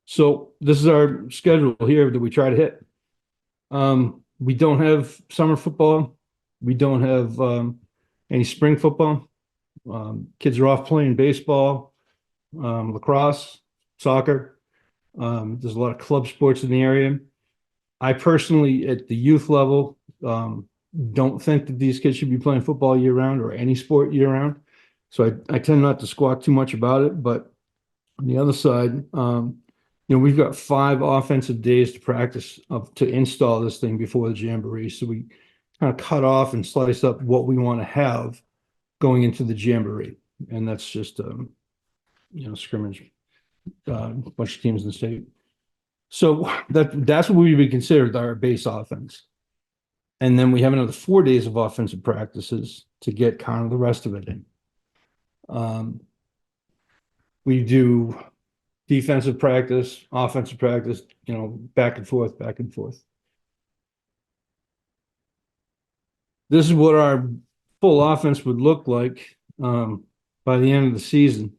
So this is our schedule here that we try to hit. We don't have summer football. We don't have any spring football. Kids are off playing baseball, lacrosse, soccer. There's a lot of club sports in the area. I personally, at the youth level, don't think that these kids should be playing football year round or any sport year round. So I tend not to squawk too much about it. But on the other side, we've got 5 offensive days to practice to install this thing before the jamboree. So we kind of cut off and slice up what we want to have going into the jamboree, and that's just scrimmage, a bunch of teams in the state. So that's what we would consider our base offense, and then we have another 4 days of offensive practices to get kind of the rest of it in. We do defensive practice, offensive practice, back and forth, back and forth. This is what our full offense would look like by the end of the season.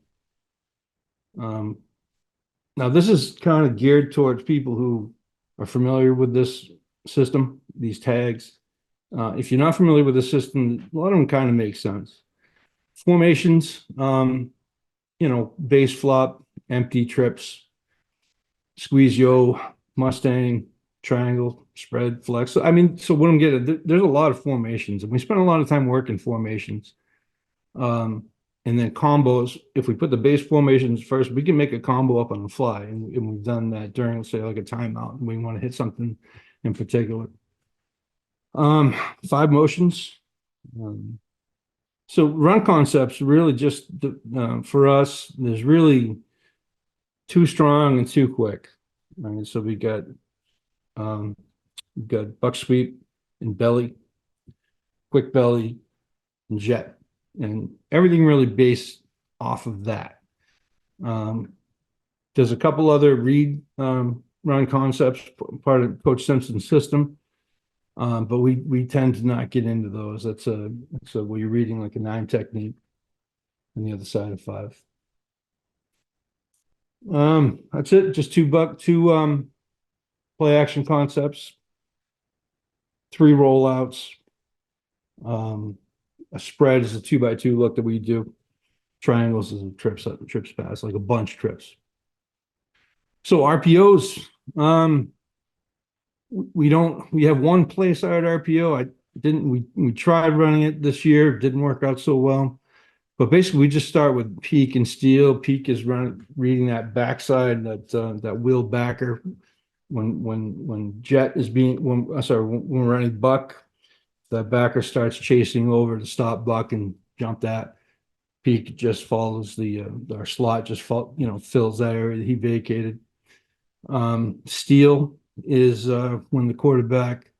Now, this is kind of geared towards people who are familiar with this system, these tags. If you're not familiar with the system, a lot of them kind of make sense. Formations, base flop, empty trips, squeeze yo, Mustang, triangle, spread, flex. So, so what I'm getting, there's a lot of formations, and we spend a lot of time working formations. And then combos, if we put the base formations first, we can make a combo up on the fly. And we've done that during, say, like a timeout, and we want to hit something in particular. 5 motions. So run concepts really just for us, there's really too strong and too quick. Right? So we've got buck sweep and belly, quick belly, and jet, and everything really based off of that. There's a couple other read run concepts, part of Coach Simpson's system, but we tend to not get into those. That's where you're reading like a 9 technique on the other side of 5. That's it. Just two play action concepts, 3 rollouts. A spread is a 2x2 look that we do. Triangles is a trips pass, like a bunch trips. So RPOs, we have one play side RPO. We tried running it this year, didn't work out so well. But basically we just start with peak and steal. Peak is reading that backside, that wheel backer. When jet is when we're running buck, the backer starts chasing over to stop buck and jump that. Peak just follows our slot, just fills that area that he vacated. Steal is when the quarterback,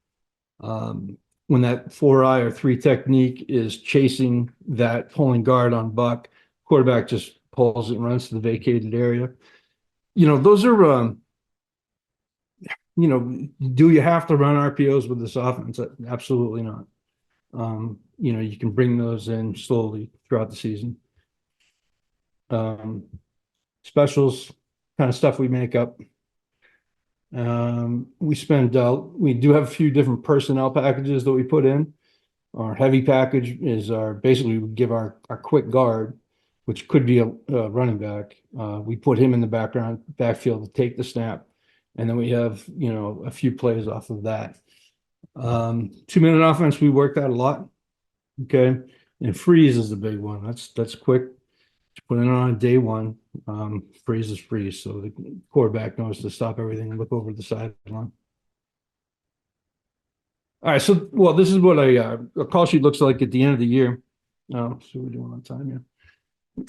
when that 4-eye or 3 technique is chasing that pulling guard on buck, quarterback just pulls it and runs to the vacated area. Those are, do you have to run RPOs with this offense? Absolutely not. You can bring those in slowly throughout the season. Specials, kind of stuff we make up. We do have a few different personnel packages that we put in. Our heavy package is basically we give our quick guard, which could be a running back. We put him in the backfield to take the snap. And then we have, a few plays off of that. 2-minute offense, we worked out a lot. Okay. And freeze is the big one. That's quick. Put it on day one. Freeze is freeze. So the quarterback knows to stop everything and look over the sideline. All right. So, this is what a call sheet looks like at the end of the year. So we're doing on time here.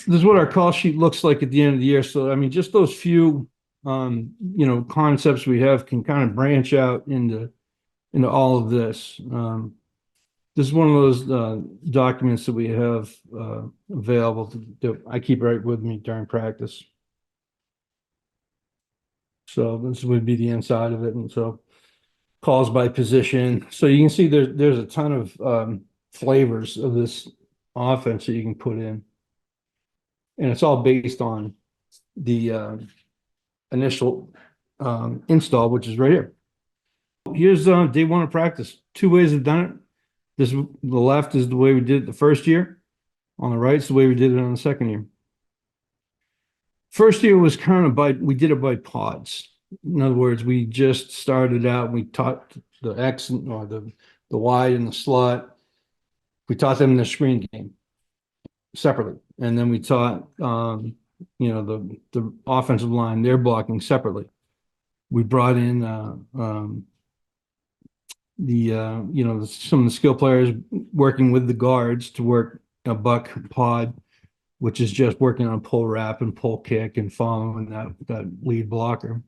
This is what our call sheet looks like at the end of the year. So, just those few, concepts we have can kind of branch out into all of this. This is one of those documents that we have available that I keep right with me during practice. So this would be the inside of it. And so calls by position. So you can see there's a ton of flavors of this offense that you can put in. And it's all based on the initial install, which is right here. Here's day one of practice. Two ways I've done it. The left is the way we did it the first year. On the right is the way we did it on the second year. First year was kind of we did it by pods. In other words, we just started out, we taught the X or the Y in the slot. We taught them the screen game separately. And then we taught, the offensive line, their blocking separately. We brought in some of the skill players working with the guards to work a buck pod, which is just working on pull wrap and pull kick and following that lead blocker.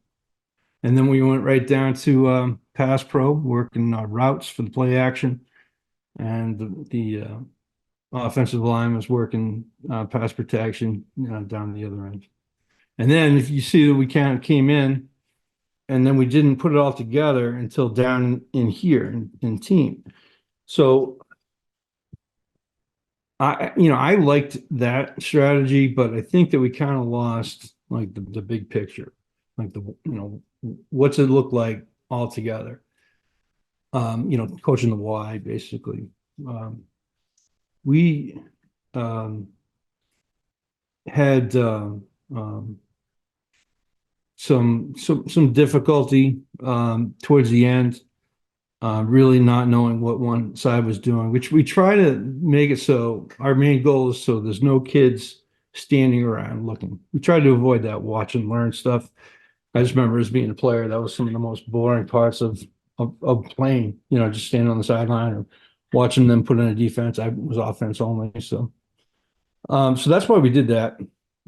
And then we went right down to pass pro, working routes for the play action, and the offensive line was working pass protection down the other end. And then if you see that we kind of came in, and then we didn't put it all together until down in here in team. So I liked that strategy, but I think that we kind of lost like the big picture, like what's it look like all together? Coaching the why basically. We had some difficulty towards the end, really not knowing what one side was doing, which we try to make it so our main goal is so there's no kids standing around looking. We try to avoid that watch and learn stuff. I just remember as being a player, that was some of the most boring parts of playing, just standing on the sideline or watching them put in a defense. I was offense only. So that's why we did that.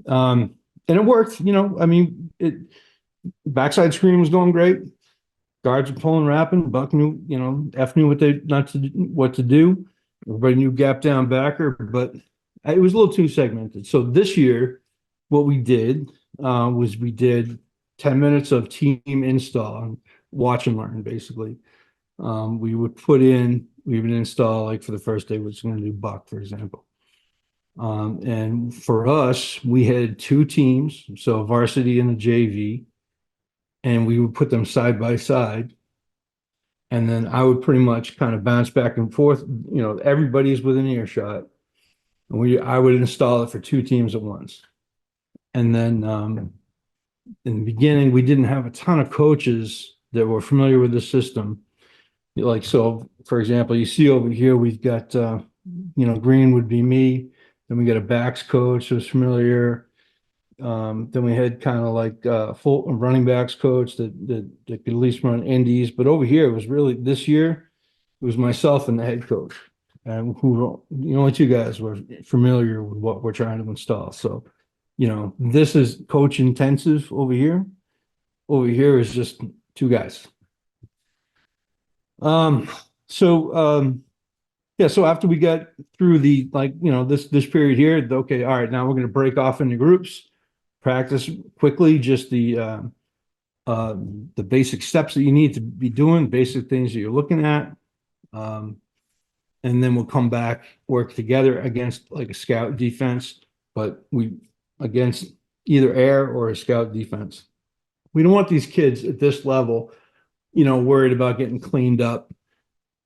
And it worked, I mean, backside screen was going great. Guards were pulling, wrapping. Buck knew, F knew what to do. Everybody knew gap down backer, but it was a little too segmented. So this year, what we did was we did 10 minutes of team install, watch and learn, basically. We would install, like for the first day, we're just going to do Buck, for example. And for us, we had two teams, so varsity and the JV, and we would put them side by side. And then I would pretty much kind of bounce back and forth. Everybody's within earshot. And I would install it for two teams at once. And then in the beginning, we didn't have a ton of coaches that were familiar with the system. Like, so for example, you see over here, we've got, green would be me. Then we got a backs coach who's familiar. Then we had kind of like full running backs coach that could at least run indies. But over here, it was really this year, it was myself and the head coach, and who the only two guys were familiar with what we're trying to install. So, this is coach intensive over here. Over here is just two guys. So after we got through this period here, okay, all right, now we're going to break off into groups, practice quickly, just the basic steps that you need to be doing, basic things that you're looking at. And then we'll come back, work together against like a scout defense, but against either air or a scout defense. We don't want these kids at this level, worried about getting cleaned up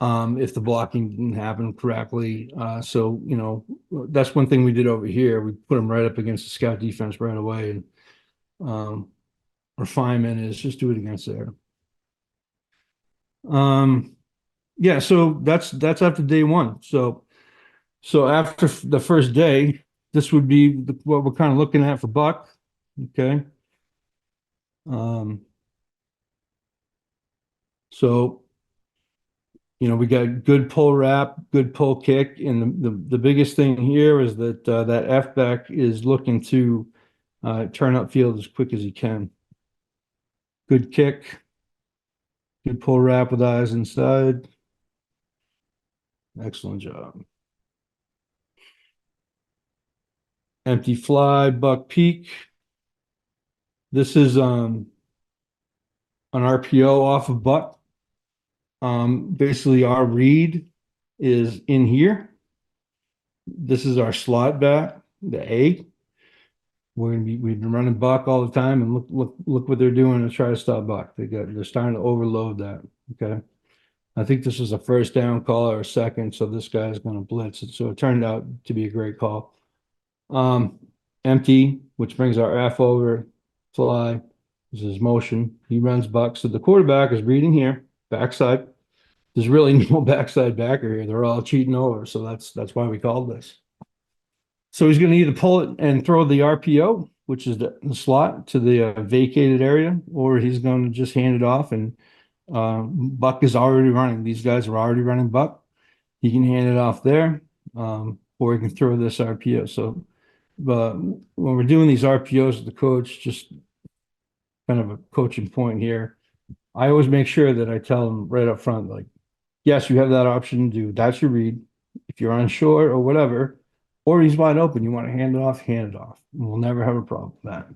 if the blocking didn't happen correctly. So that's one thing we did over here. We put them right up against the scout defense right away. And refinement is just do it against there. Yeah, so that's after day one. So after the first day, this would be what we're kind of looking at for Buck. Okay. So we got good pull wrap, good pull kick, and the biggest thing here is that that F back is looking to turn up field as quick as he can. Good kick, good pull wrap with eyes inside. Excellent job. Empty fly, buck peak. This is an RPO off of buck. Basically our read is in here. This is our slot back, the A. We've been running Buck all the time, and look what they're doing to try to stop Buck. They're starting to overload that. Okay. I think this was a first down call or a second, so this guy's going to blitz it. So it turned out to be a great call. Um, Empty, which brings our F over, fly. This is motion. He runs Buck. So the quarterback is reading here, backside. There's really no backside backer here. They're all cheating over. So that's why we called this. So he's going to either pull it and throw the RPO, which is the slot, to the vacated area, or he's going to just hand it off. And Buck is already running. These guys are already running Buck. He can hand it off there, or he can throw this RPO. So when we're doing these RPOs with the coach, just kind of a coaching point here, I always make sure that I tell them right up front, like, yes, you have that option to do. That's your read. If you're unsure or whatever, or he's wide open, you want to hand it off, hand it off. And we'll never have a problem with that.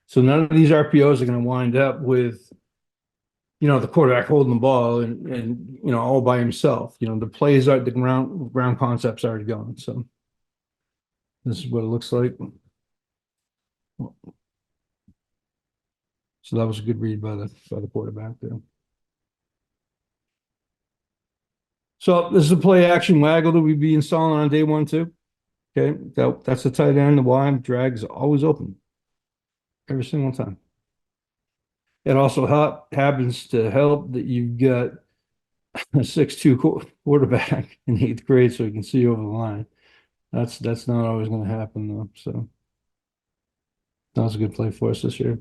So none of these RPOs are going to wind up with, the quarterback holding the ball and all by himself. The plays are the ground concept's already going. So this is what it looks like. So that was a good read by the quarterback there. So this is a play action waggle that we'd be installing on day one too. Okay, that's the tight end. The Y drag is always open every single time. It also happens to help that you've got a 6'2" quarterback in eighth grade, so you can see over the line. That's not always going to happen though. So that was a good play for us this year.